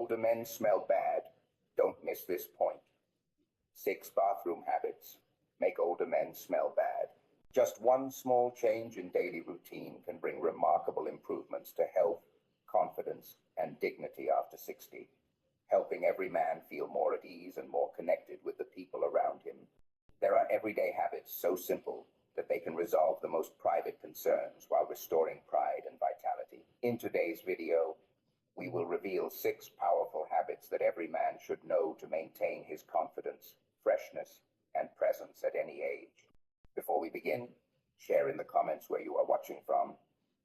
older men smell bad. Don't miss this point. 6 bathroom habits make older men smell bad. Just one small change in daily routine can bring remarkable improvements to health, confidence, and dignity after 60, helping every man feel more at ease and more connected with the people around him. There are everyday habits so simple that they can resolve the most private concerns while restoring pride and vitality. In today's video, we will reveal 6 powerful habits that every man should know to maintain his confidence, freshness, and presence at any age. Before we begin, share in the comments where you are watching from,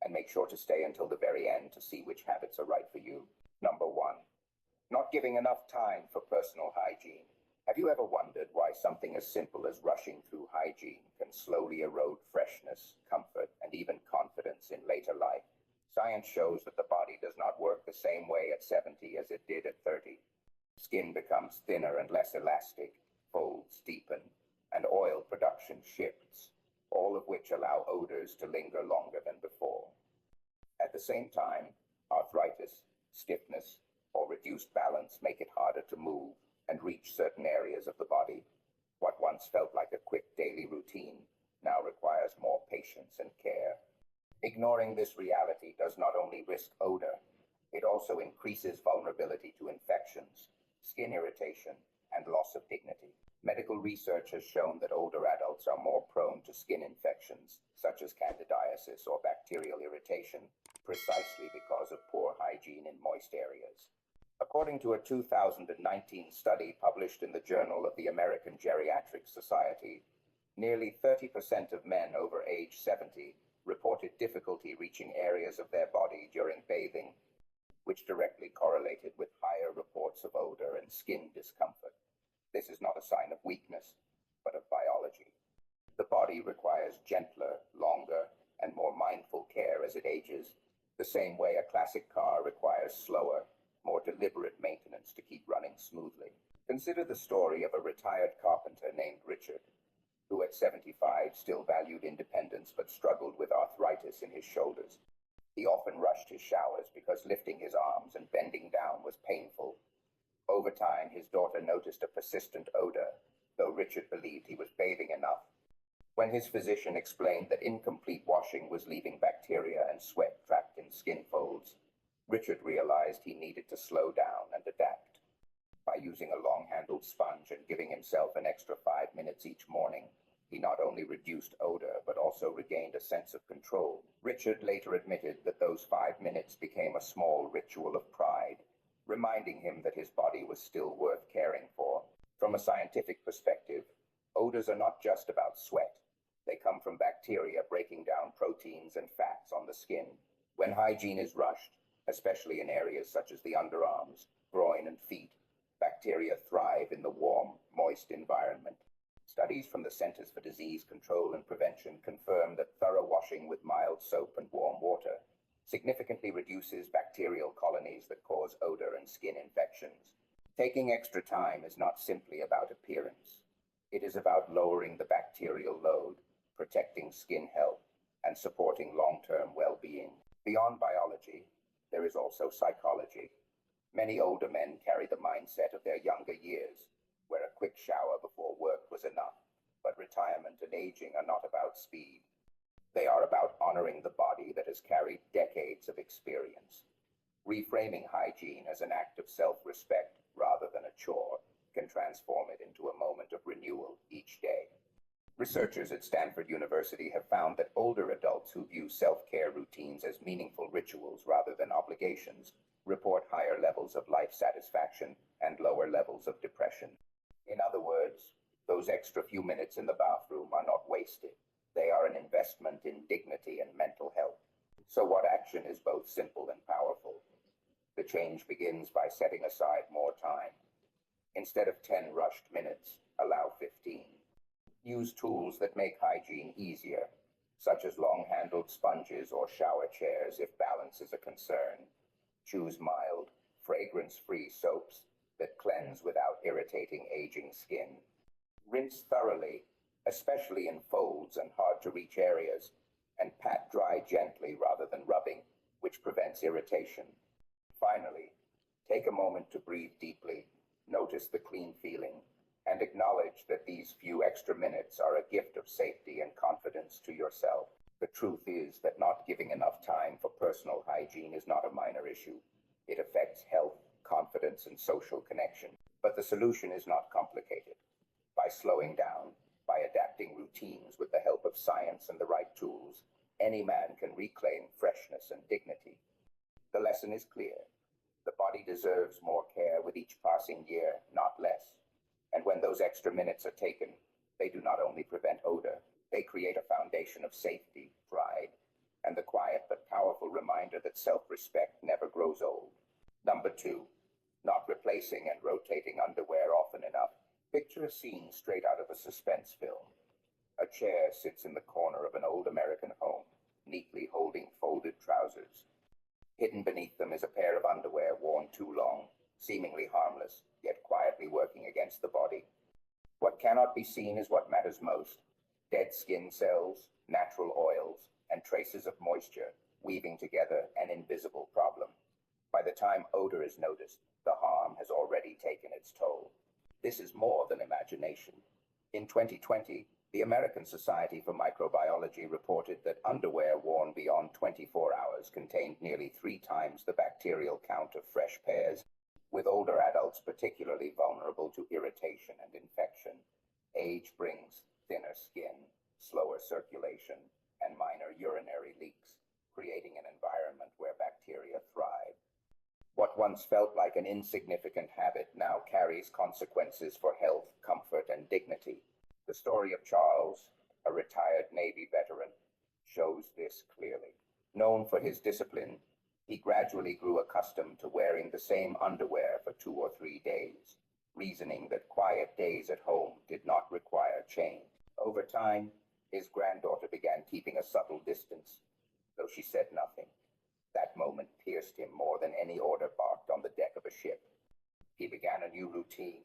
and make sure to stay until the very end to see which habits are right for you. Number 1. Not giving enough time for personal hygiene. Have you ever wondered why something as simple as rushing through hygiene can slowly erode freshness, comfort, and even confidence in later life? Science shows that the body does not work the same way at 70 as it did at 30. Skin becomes thinner and less elastic, folds deepen, and oil production shifts, all of which allow odors to linger longer than before. At the same time, arthritis, stiffness, or reduced balance make it harder to move and reach certain areas of the body. What once felt like a quick daily routine now requires more patience and care. Ignoring this reality does not only risk odor, it also increases vulnerability to infections, skin irritation, and loss of dignity. Medical research has shown that older adults are more prone to skin infections, such as candidiasis or bacterial irritation, precisely because of poor hygiene in moist areas. According to a 2019 study published in the Journal of the American Geriatric Society, nearly 30% of men over age 70 reported difficulty reaching areas of their body during bathing, which directly correlated with higher reports of odor and skin discomfort. This is not a sign of weakness, but of biology. The body requires gentler, longer, and more mindful care as it ages, the same way a classic car requires slower, more deliberate maintenance to keep running smoothly. Consider the story of a retired carpenter named Richard, who at 75 still valued independence but struggled with arthritis in his shoulders. He often rushed his showers because lifting his arms and bending down was painful. Over time, his daughter noticed a persistent odor, though Richard believed he was bathing enough. When his physician explained that incomplete washing was leaving bacteria and sweat trapped in skin folds, Richard realized he needed to slow down and adapt. By using a long-handled sponge and giving himself an extra 5 minutes each morning, he not only reduced odor, but also regained a sense of control. Richard later admitted that those 5 minutes became a small ritual of pride, reminding him that his body was still worth caring for. From a scientific perspective, odors are not just about sweat. They come from bacteria breaking down proteins and fats on the skin. When hygiene is rushed, especially in areas such as the underarms, groin, and feet, bacteria thrive in the warm, moist environment. Studies from the Centers for Disease Control and Prevention confirm that thorough washing with mild soap and warm water significantly reduces bacterial colonies that cause odor and skin infections. Taking extra time is not simply about appearance. It is about lowering the bacterial load, protecting skin health, and supporting long-term well-being. Beyond biology, there is also psychology. Many older men carry the mindset of their younger years, where a quick shower before work was enough. But retirement and aging are not about speed. They are about honoring the body that has carried decades of experience. Reframing hygiene as an act of self-respect rather than a chore can transform it into a moment of renewal each day. Researchers at Stanford University have found that older adults who view self-care routines as meaningful rituals rather than obligations report higher levels of life satisfaction and lower levels of depression. In other words, those extra few minutes in the bathroom are not wasted. They are an investment in dignity and mental health. So what action is both simple and powerful? The change begins by setting aside more time. Instead of 10 rushed minutes, allow 15. Use tools that make hygiene easier, such as long-handled sponges or shower chairs if balance is a concern. Choose mild, fragrance-free soaps that cleanse without irritating aging skin. Rinse thoroughly, especially in folds and hard-to-reach areas, and pat dry gently rather than rubbing, which prevents irritation. Finally, Take a moment to breathe deeply, notice the clean feeling, and acknowledge that these few extra minutes are a gift of safety and confidence to yourself. The truth is that not giving enough time for personal hygiene is not a minor issue. It affects health, confidence, and social connection. But the solution is not complicated. By slowing down, by adapting routines with the help of science and the right tools, any man can reclaim freshness and dignity. The lesson is clear. The body deserves more care with each passing year, not less. And when those extra minutes are taken, they do not only prevent odor, they create a foundation of safety, pride, and the quiet but powerful reminder that self-respect never grows old. Number 2, not replacing and rotating underwear often enough. Picture a scene straight out of a suspense film. A chair sits in the corner of an old American home, neatly holding folded trousers. Hidden beneath them is a pair of underwear worn too long, seemingly harmless, yet quietly working against the body. What cannot be seen is what matters most. Dead skin cells, natural oils, and traces of moisture weaving together an invisible problem. By the time odor is noticed, the harm has already taken its toll. This is more than imagination. In 2020, the American Society for Microbiology reported that underwear worn beyond 24 hours contained nearly 3 times the bacterial count of fresh pairs, with older adults particularly vulnerable to irritation and infection. Age brings thinner skin, slower circulation, and minor urinary leaks, creating an environment where bacteria thrive. What once felt like an insignificant habit now carries consequences for health, comfort, and dignity. The story of Charles, a retired Navy veteran, shows this clearly. Known for his discipline, he gradually grew accustomed to wearing the same underwear for 2 or 3 days, reasoning that quiet days at home did not require change. Over time, his granddaughter began keeping a subtle distance, though she said nothing. That moment pierced him more than any order barked on the deck of a ship. He began a new routine,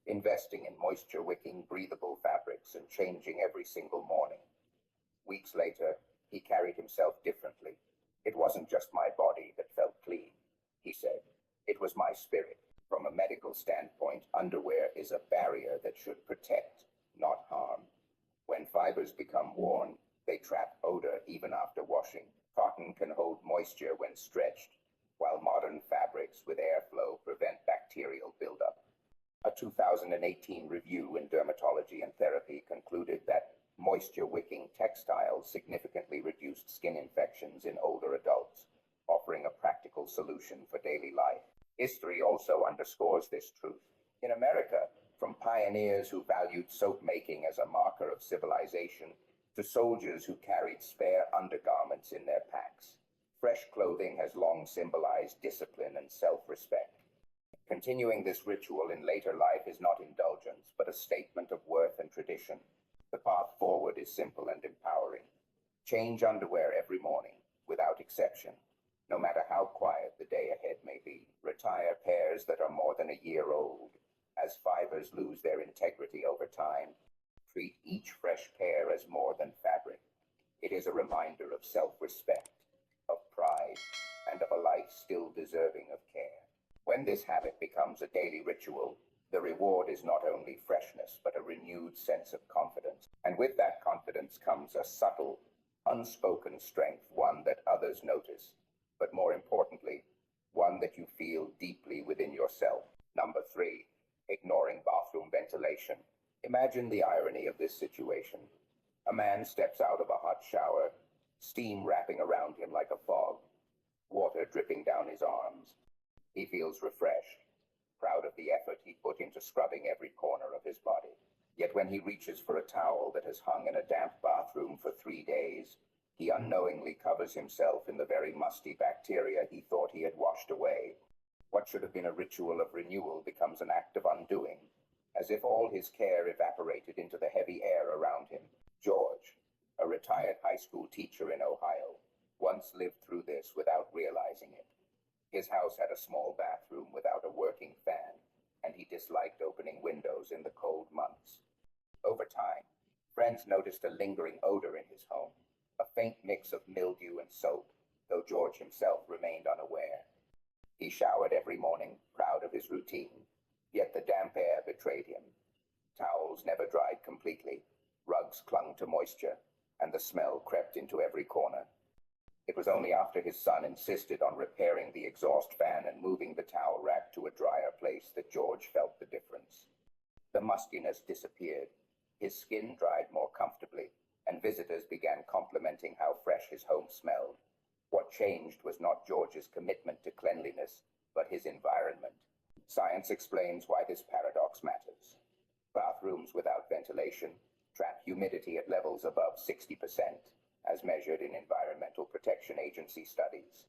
investing in moisture-wicking, breathable fabrics and changing every single morning. Weeks later, he carried himself differently. It wasn't just my body that felt clean, he said. It was my spirit. From a medical standpoint, underwear is a barrier that should protect, not harm. When fibers become worn, they trap odor even after washing. Cotton can hold moisture when stretched, while modern fabrics with airflow prevent bacterial buildup. A 2018 review in Dermatology and Therapy concluded that moisture-wicking textiles significantly reduced skin infections in older adults, offering a practical solution for daily life. History also underscores this truth. In America, from pioneers who valued soap making as a marker of civilization to soldiers who carried spare undergarments in their packs, fresh clothing has long symbolized discipline and self-respect. Continuing this ritual in later life is not indulgence, but a statement of worth and tradition. The path forward is simple and empowering. Change underwear every morning, without exception, no matter how quiet the day ahead may be. Retire pairs that are more than a year old, as fibers lose their integrity over time. Treat each fresh pair as more than fabric. It is a reminder of self-respect, of pride, and of a life still deserving of care. When this habit becomes a daily ritual, the reward is not only freshness, but a renewed sense of confidence. And with that confidence comes a subtle, unspoken strength, one that others notice, but more importantly, one that you feel deeply within yourself. Number 3, ignoring bathroom ventilation. Imagine the irony of this situation. A man steps out of a hot shower, steam wrapping around him like a fog, water dripping down his arms. He feels refreshed, proud of the effort he put into scrubbing every corner of his body. Yet when he reaches for a towel that has hung in a damp bathroom for 3 days, he unknowingly covers himself in the very musty bacteria he thought he had washed away. What should have been a ritual of renewal becomes an act of undoing, as if all his care evaporated into the heavy air around him. George, a retired high school teacher in Ohio, once lived through this without realizing it. His house had a small bathroom without a working fan, and he disliked opening windows in the cold months. Over time, friends noticed a lingering odor in his home, a faint mix of mildew and soap, though George himself remained unaware. He showered every morning, betrayed him. Towels never dried completely, rugs clung to moisture, and the smell crept into every corner. It was only after his son insisted on repairing the exhaust fan and moving the towel rack to a drier place that George felt the difference. The muskiness disappeared, his skin dried more comfortably, and visitors began complimenting how fresh his home smelled. What changed was not George's commitment to cleanliness, but his environment. Science explains why this paradox matters. Bathrooms without ventilation trap humidity at levels above 60%, as measured in Environmental Protection Agency studies,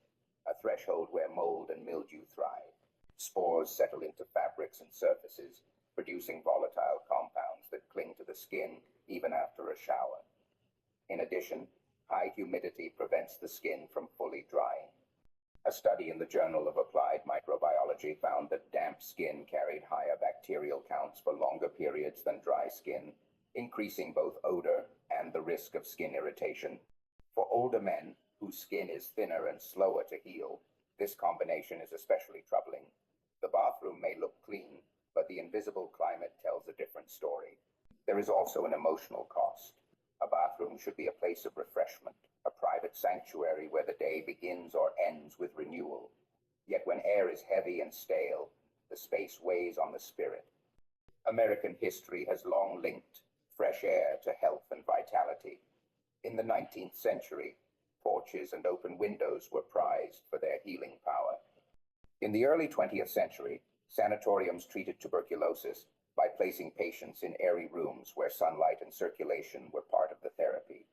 a threshold where mold and mildew thrive. Spores settle into fabrics and surfaces, producing volatile compounds that cling to the skin even after a shower. In addition, high humidity prevents the skin from fully drying. A study in the Journal of Applied Microbiology found that damp skin carried higher bacterial counts for longer periods than dry skin, increasing both odor and the risk of skin irritation. For older men, whose skin is thinner and slower to heal, this combination is especially troubling. The bathroom may look clean, but the invisible climate tells a different story. There is also an emotional cost. A bathroom should be a place of refreshment, a private sanctuary where the day begins or ends with renewal. Yet when air is heavy and stale, the space weighs on the spirit. American history has long linked fresh air to health and vitality. In the 19th century, porches and open windows were prized for their healing power. In the early 20th century, sanatoriums treated tuberculosis by placing patients in airy rooms where sunlight and circulation were part of the therapy.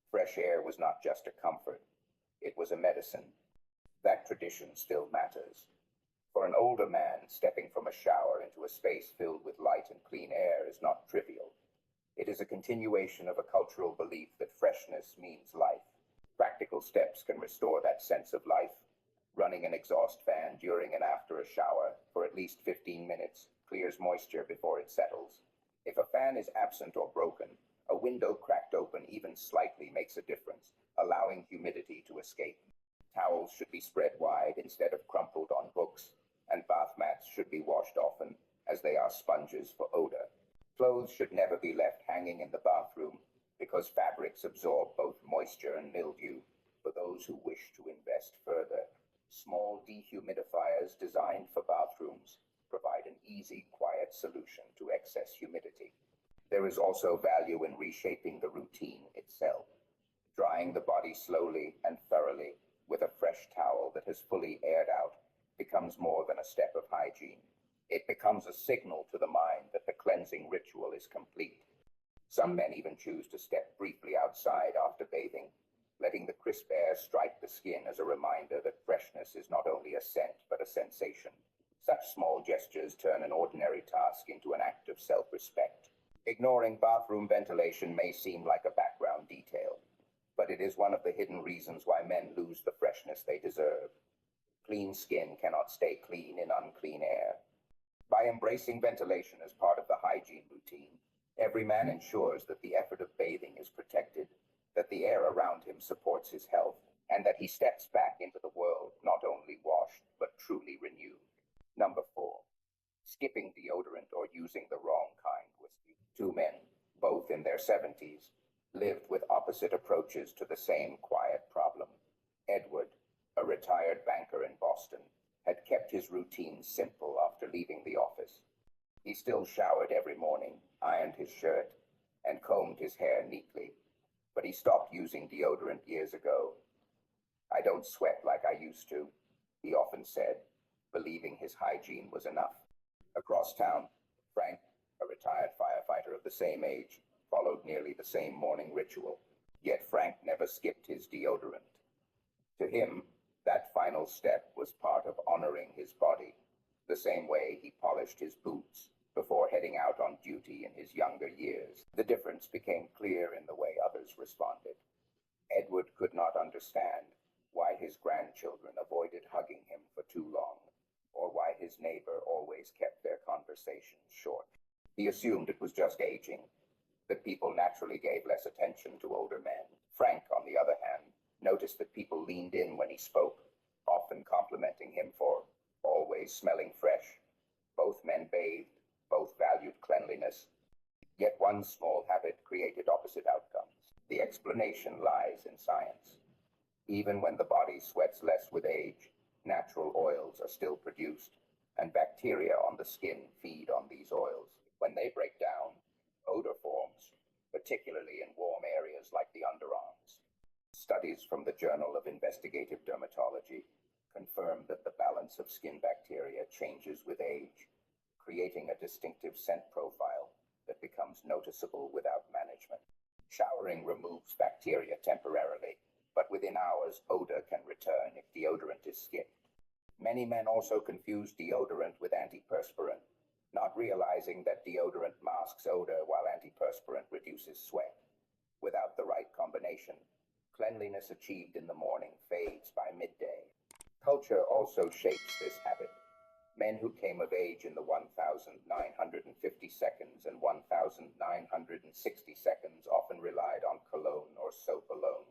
Fresh air was not just a comfort, it was a medicine. That tradition still matters. For an older man, stepping from a shower into a space filled with light and clean air is not trivial. It is a continuation of a cultural belief that freshness means life. Practical steps can restore that sense of life. Running an exhaust fan during and after a shower for at least 15 minutes clears moisture before it settles. If a fan is absent or broken, a window cracked open even slightly makes a difference, allowing humidity to escape. Towels should be spread wide instead of crumpled on hooks, and bath mats should be washed often, as they are sponges for odor. Clothes should never be left hanging in the bathroom, because fabrics absorb both moisture and mildew. For those who wish to invest further, small dehumidifiers designed for bathrooms provide an easy, quiet solution to excess humidity. There is also value in reshaping the routine itself. Drying the body slowly and thoroughly with a fresh towel that has fully aired out becomes more than a step of hygiene. It becomes a signal to the mind that the cleansing ritual is complete. Some men even choose to step briefly outside after bathing, letting the crisp air strike the skin as a reminder that freshness is not only a scent but a sensation. Such small gestures turn an ordinary task into an act of self-respect. Ignoring bathroom ventilation may seem like a background detail, but it is one of the hidden reasons why men lose the freshness they deserve. Clean skin cannot stay clean in unclean air. By embracing ventilation as part of the hygiene routine, every man ensures that the effort of bathing is protected, that the air around him supports his health, and that he steps back into the world not only washed, but truly renewed. Number 4. Skipping deodorant or using the wrong kind whiskey. Two men, both in their 70s, lived with opposite approaches to the same quiet problem. Edward, a retired banker in Boston, had kept his routine simple after leaving the office. He still showered every morning, ironed his shirt, and combed his hair neatly, but he stopped using deodorant years ago. "I don't sweat like I used to," he often said, believing his hygiene was enough. Across town, Frank, a retired firefighter of the same age, followed nearly the same morning ritual. Yet Frank never skipped his deodorant. To him, that final step was part of honoring his body, the same way he polished his boots before heading out on duty in his younger years. The difference became clear in the way others responded. Edward could not understand why his grandchildren avoided hugging him for too long, or why his neighbor always kept their conversations short. He assumed it was just aging, that people naturally gave less attention to older men. Frank, on the other hand, noticed that people leaned in when he spoke, often complimenting him for always smelling fresh. Both men bathed, both valued one small habit created opposite outcomes. The explanation lies in science. Even when the body sweats less with age, natural oils are still produced, and bacteria on the skin feed on these oils. When they break down, odor forms, particularly in warm areas like the underarms. Studies from the Journal of Investigative Dermatology confirm that the balance of skin bacteria changes with age, creating a distinctive scent profile that becomes noticeable without management. Showering removes bacteria temporarily, but within hours, odor can return if deodorant is skipped. Many men also confuse deodorant with antiperspirant, not realizing that deodorant masks odor while antiperspirant reduces sweat. Without the right combination, cleanliness achieved in the morning fades by midday. Culture also shapes this habit. Men who came of age in the 1950 seconds and 1960 seconds often relied on cologne or soap alone.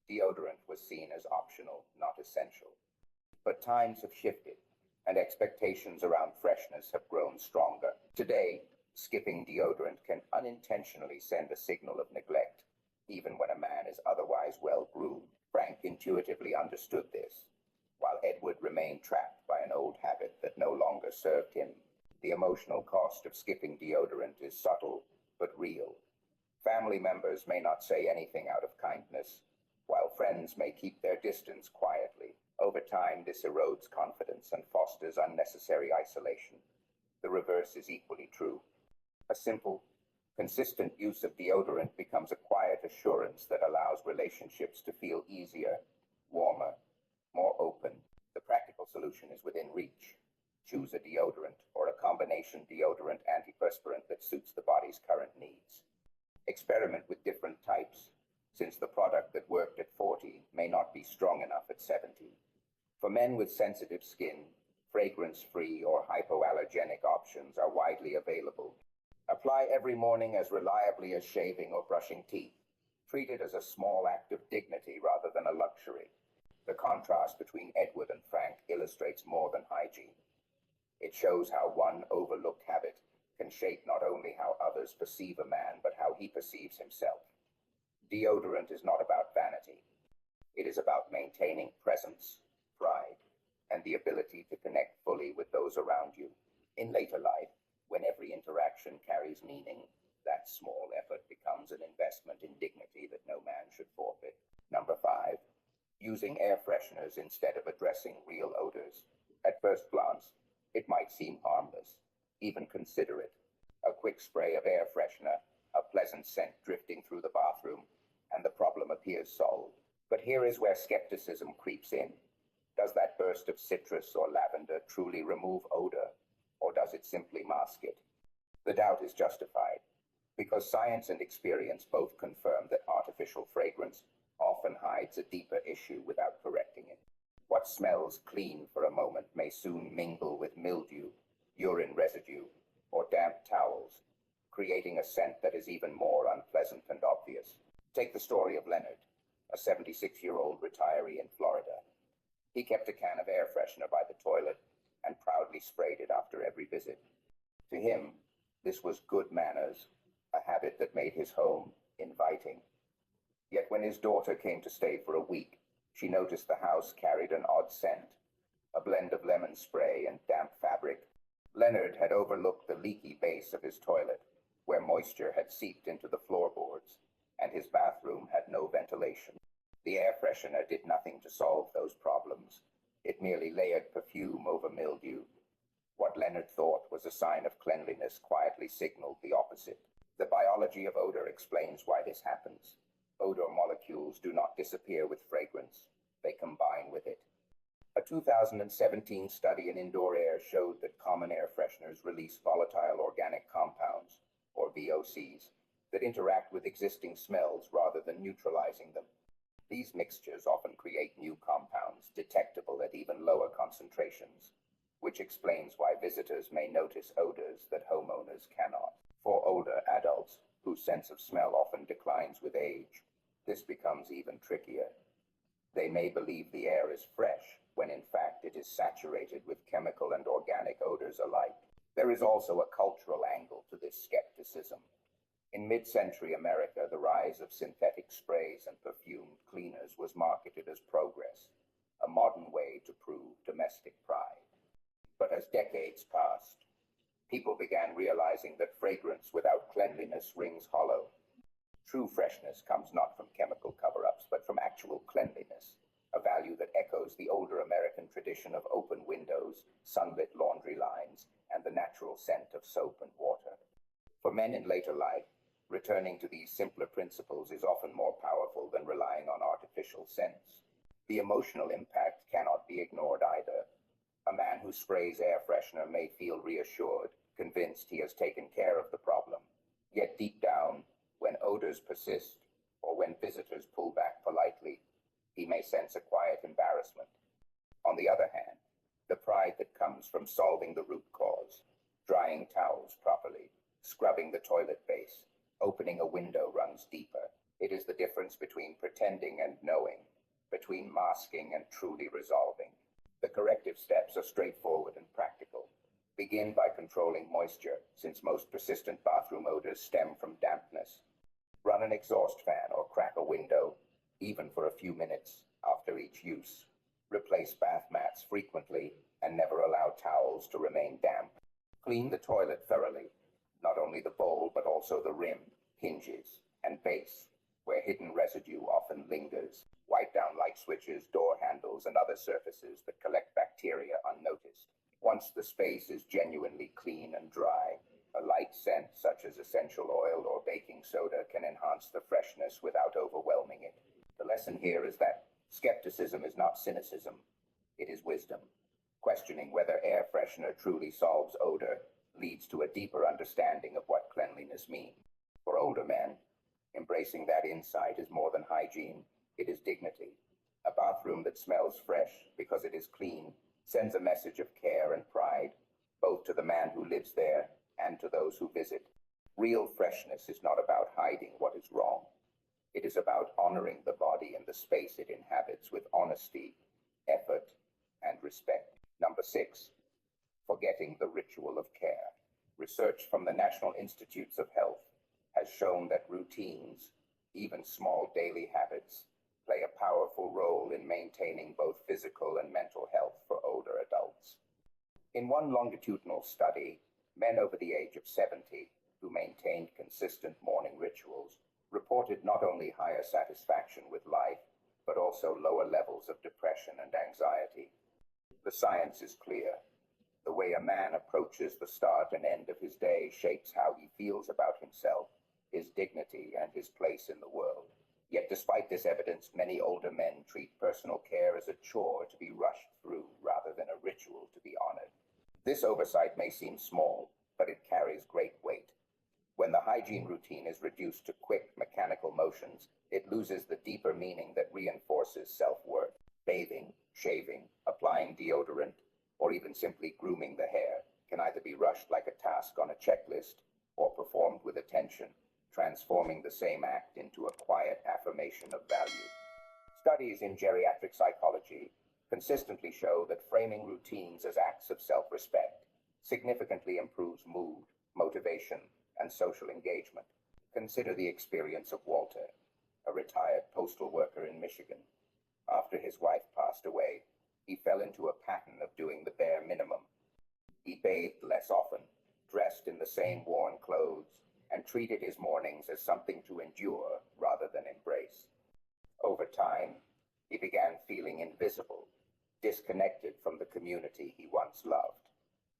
Deodorant was seen as optional, not essential. But times have shifted, and expectations around freshness have grown stronger. Today, skipping deodorant can unintentionally send a signal of neglect, even when a man is otherwise well-groomed. Frank intuitively understood this, while Edward remained trapped by an old habit that no longer served him. The emotional cost of skipping deodorant is subtle, but real. Family members may not say anything out of kindness, while friends may keep their distance quietly. Over time, this erodes confidence and fosters unnecessary isolation. The reverse is equally true. A simple, consistent use of deodorant becomes a quiet assurance that allows relationships to feel easier, warmer, more open. The practical solution is within reach. Choose a deodorant or a combination deodorant antiperspirant that suits the body's current needs. Experiment with different types, since the product that worked at 40 may not be strong enough at 70. For men with sensitive skin, fragrance-free or hypoallergenic options are widely available. Apply every morning as reliably as shaving or brushing teeth. Treat it as a small act of dignity rather than a luxury. The contrast between Edward and Frank illustrates more than hygiene. It shows how one overlooked habit can shape not only how others perceive a man, but how he perceives himself. Deodorant is not about vanity. It is about maintaining presence, pride, and the ability to connect fully with those around you. In later life, when every interaction carries meaning, that small effort becomes an investment in dignity that no man should forfeit. Number 5. Using air fresheners instead of addressing real odors. At first glance, it might seem harmless, even considerate. A quick spray of air freshener, a pleasant scent drifting through the bathroom, and the problem appears solved. But here is where skepticism creeps in. Does that burst of citrus or lavender truly remove odor, or does it simply mask it? The doubt is justified, because science and experience both confirm that artificial fragrance often hides a deeper issue without correcting it. What smells clean for a moment may soon mingle with mildew, urine residue, or damp towels, creating a scent that is even more unpleasant and obvious. Take the story of Leonard, a 76-year-old retiree in Florida. He kept a can of air freshener by the toilet and proudly sprayed it after every visit. To him, this was good manners, a habit that made his home inviting. Yet when his daughter came to stay for a week, she noticed the house carried an odd scent, a blend of lemon spray and damp fabric. Leonard had overlooked the leaky base of his toilet, where moisture had seeped into the floorboards, and his bathroom had no ventilation. The air freshener did nothing to solve those problems. It merely layered perfume over mildew. What Leonard thought was a sign of cleanliness quietly signaled the opposite. The biology of odor explains why this happens. Odor molecules do not disappear with fragrance. They combine with it. A 2017 study in indoor air showed that common air fresheners release volatile organic compounds, or VOCs, that interact with existing smells rather than neutralizing them. These mixtures often create new compounds detectable at even lower concentrations, which explains why visitors may notice odors that homeowners cannot. For older adults, whose sense of smell often declines with age, this becomes even trickier. They may believe the air is fresh, when in fact it is saturated with chemical and organic odors alike. There is also a cultural angle to this skepticism. In mid-century America, the rise of synthetic sprays and perfumed cleaners was marketed as progress, a modern way to prove domestic pride. But as decades passed, people began realizing that fragrance without cleanliness rings hollow. True freshness comes not from chemical cover-ups, but from actual cleanliness, a value that echoes the older American tradition of open windows, sunlit laundry lines, and the natural scent of soap and water. For men in later life, returning to these simpler principles is often more powerful than relying on artificial scents. The emotional impact cannot be ignored either. A man who sprays air freshener may feel reassured, convinced he has taken care of the problem. Yet deep down, when odors persist, or when visitors pull back politely, he may sense a quiet embarrassment. On the other hand, the pride that comes from solving the root cause, drying towels properly, scrubbing the toilet base, opening a window runs deeper. It is the difference between pretending and knowing, between masking and truly resolving. The corrective steps are straightforward and practical. Begin by controlling moisture, since most persistent bathroom odors stem from dampness. Run an exhaust fan or crack a window, even for a few minutes after each use. Replace bath mats frequently and never allow towels to remain damp. Clean the toilet thoroughly, not only the bowl but also the rim, hinges, and base, where hidden residue often lingers. Wipe down light switches, door handles, and other surfaces that collect bacteria unnoticed. Once the space is genuinely clean and dry, a light scent such as essential oil or baking soda can enhance the freshness without overwhelming it. The lesson here is that skepticism is not cynicism, it is wisdom. Questioning whether air freshener truly solves odor leads to a deeper understanding of what cleanliness means. For older men, embracing that insight is more than hygiene, it is dignity. A bathroom that smells fresh because it is clean sends a message of care and pride, both to the man who lives there and to those who visit. Real freshness is not about hiding what is wrong. It is about honoring the body and the space it inhabits with honesty, effort, and respect. Number 6, forgetting the ritual of care. Research from the National Institutes of Health has shown that routines, even small daily habits, play a powerful role in maintaining both physical and mental health for older adults. In one longitudinal study, men over the age of 70 who maintained consistent morning rituals reported not only higher satisfaction with life, but also lower levels of depression and anxiety. The science is clear. The way a man approaches the start and end of his day shapes how he feels about himself, his dignity, and his place in the world. Yet despite this evidence, many older men treat personal care as a chore to be rushed through rather than a ritual to be honored. This oversight may seem small, but it carries great weight. When the hygiene routine is reduced to quick, mechanical motions, it loses the deeper meaning that reinforces self-worth. Bathing, shaving, applying deodorant, or even simply grooming the hair can either be rushed like a task on a checklist or performed with attention, transforming the same act into a quiet affirmation of value. Studies in geriatric psychology consistently show that framing routines as acts of self-respect significantly improves mood, motivation, and social engagement. Consider the experience of Walter, a retired postal worker in Michigan. After his wife passed away, he fell into a pattern of doing the bare minimum. He bathed less often, dressed in the same worn clothes, and treated his mornings as something to endure rather than embrace. Over time, he began feeling invisible, disconnected from the community he once loved.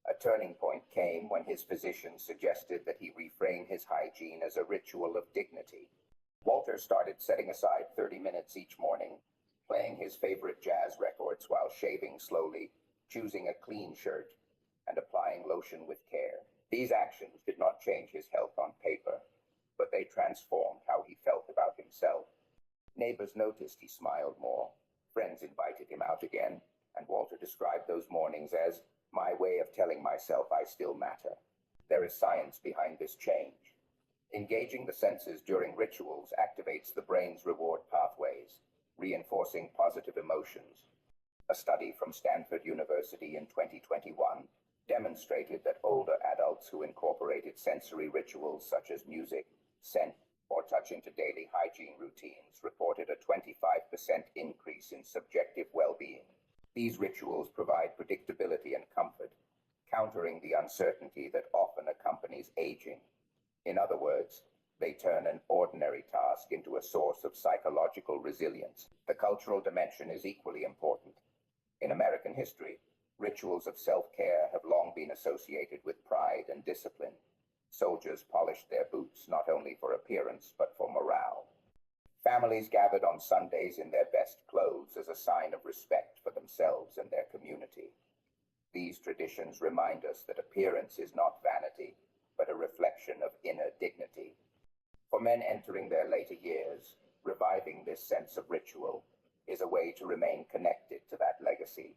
A turning point came when his physician suggested that he reframe his hygiene as a ritual of dignity. Walter started setting aside 30 minutes each morning, playing his favorite jazz records while shaving slowly, choosing a clean shirt, and applying lotion with care. These actions did not change his health on paper, but they transformed how he felt about himself. Neighbors noticed he smiled more, friends invited him out again, and Walter described those mornings as my way of telling myself I still matter. There is science behind this change. Engaging the senses during rituals activates the brain's reward pathways, reinforcing positive emotions. A study from Stanford University in 2021 demonstrated that older adults who incorporated sensory rituals such as music, scent, or touch into daily hygiene routines reported a 25% increase in subjective well-being. These rituals provide predictability and comfort, countering the uncertainty that often accompanies aging. In other words, they turn an ordinary task into a source of psychological resilience. The cultural dimension is equally important. In American history, rituals of self-care have long been associated with pride and discipline. Soldiers polished their boots not only for appearance but for morale. Families gathered on Sundays in their best clothes as a sign of respect for themselves and their community. These traditions remind us that appearance is not vanity, but a reflection of inner dignity. For men entering their later years, reviving this sense of ritual is a way to remain connected to that legacy.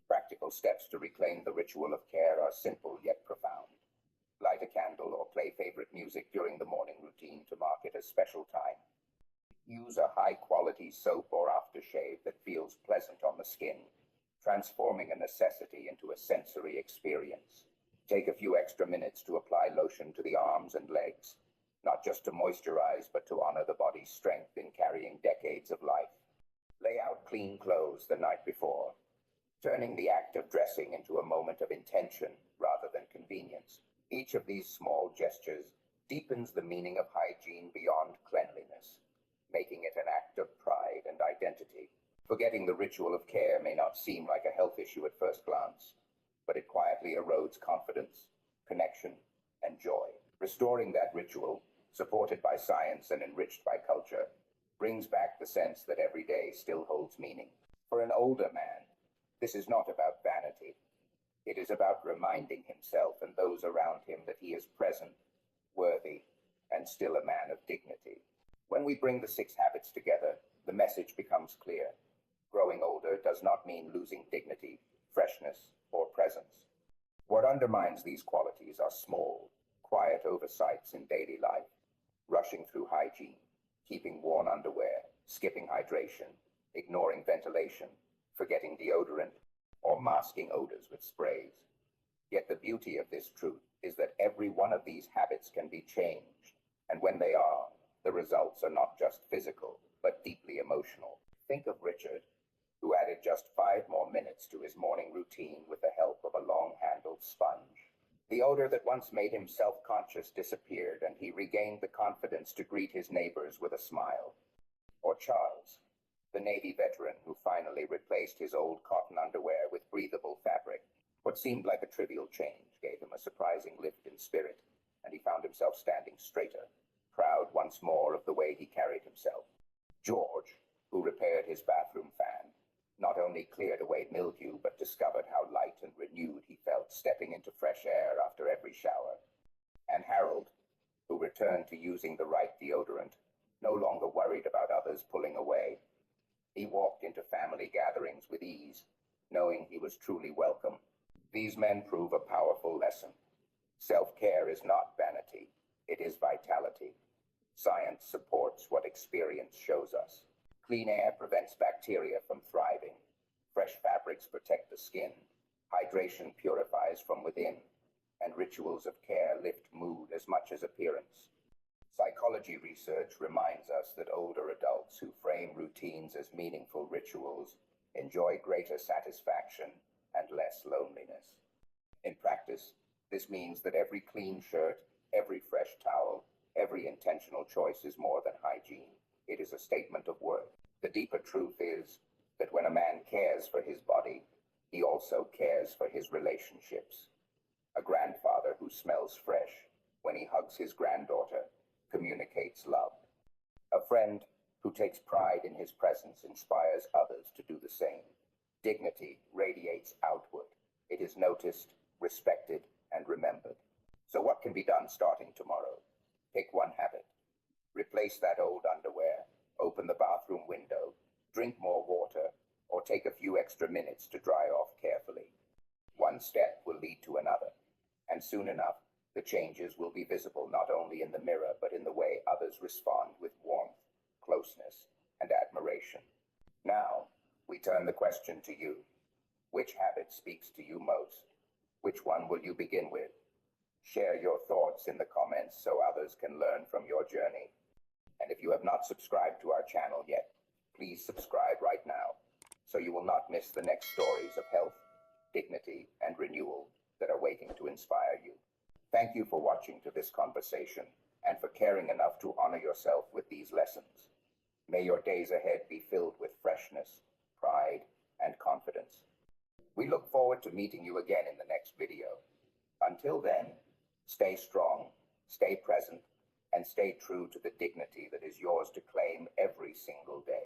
Practical steps to reclaim the ritual of care are simple yet profound. Light a candle or play favorite music during the morning routine to mark it as special time. Use a high-quality soap or aftershave that feels pleasant on the skin, transforming a necessity into a sensory experience. Take a few extra minutes to apply lotion to the arms and legs, not just to moisturize, but to honor the body's strength in carrying decades of life. Lay out clean clothes the night before, turning the act of dressing into a moment of intention rather than convenience. Each of these small gestures deepens the meaning of hygiene beyond cleanliness, making it an act of pride and identity. Forgetting the ritual of care may not seem like a health issue at first glance, but it quietly erodes confidence, connection, and joy. Restoring that ritual, supported by science and enriched by culture, brings back the sense that every day still holds meaning. For an older man, this is not about vanity. It is about reminding himself and those around him that he is present, worthy, and still a man of dignity. When we bring the 6 habits together, the message becomes clear. Growing older does not mean losing dignity, freshness, or presence. What undermines these qualities are small, quiet oversights in daily life: rushing through hygiene, keeping worn underwear, skipping hydration, ignoring ventilation, forgetting deodorant, or masking odors with sprays. Yet the beauty of this truth is that every one of these habits can be changed, and when they are, the results are not just physical, but deeply emotional. Think of Richard, who added just 5 more minutes to his morning routine with the help of a long-handled sponge. The odor that once made him self-conscious disappeared, and he regained the confidence to greet his neighbors with a smile. Or Charles, the Navy veteran who finally replaced his old cotton underwear with breathable fabric. What seemed like a trivial change gave him a surprising lift in spirit, and he found himself standing straighter, proud once more of the way he carried himself. George, who repaired his bathroom fan, not only cleared away mildew, but discovered how light and renewed he felt stepping into fresh air after every shower. And Harold, who returned to using the right deodorant, no longer worried about others pulling away. He walked into family gatherings with ease, knowing he was truly welcome. These men prove a powerful lesson. Self-care is not vanity, it is vitality. Science supports what experience shows us. Clean air prevents bacteria from thriving. Fresh fabrics protect the skin. Hydration purifies from within. And rituals of care lift mood as much as appearance. Psychology research reminds us that older adults who frame routines as meaningful rituals enjoy greater satisfaction and less loneliness. In practice, this means that every clean shirt, every fresh towel, every intentional choice is more than hygiene. It is a statement of worth. The deeper truth is that when a man cares for his body, he also cares for his relationships. A grandfather who smells fresh when he hugs his granddaughter communicates love. A friend who takes pride in his presence inspires others to do the same. Dignity radiates outward. It is noticed, respected, and remembered. So what can be done starting tomorrow? Pick one habit. Replace that old underwear, open the bathroom window, drink more water, or take a few extra minutes to dry off carefully. One step will lead to another, and soon enough, the changes will be visible not only in the mirror, but in the way others respond with warmth, closeness, and admiration. Now, we turn the question to you. Which habit speaks to you most? Which one will you begin with? Share your thoughts thoughts in the comments so others can learn from your journey. And if you have not subscribed to our channel yet, please subscribe right now so you will not miss the next stories of health, dignity, and renewal that are waiting to inspire you. Thank you for watching to this conversation and for caring enough to honor yourself with these lessons. May your days ahead be filled with freshness, pride, and confidence. We look forward to meeting you again in the next video. Until then, stay strong, stay present, and stay true to the dignity that is yours to claim every single day.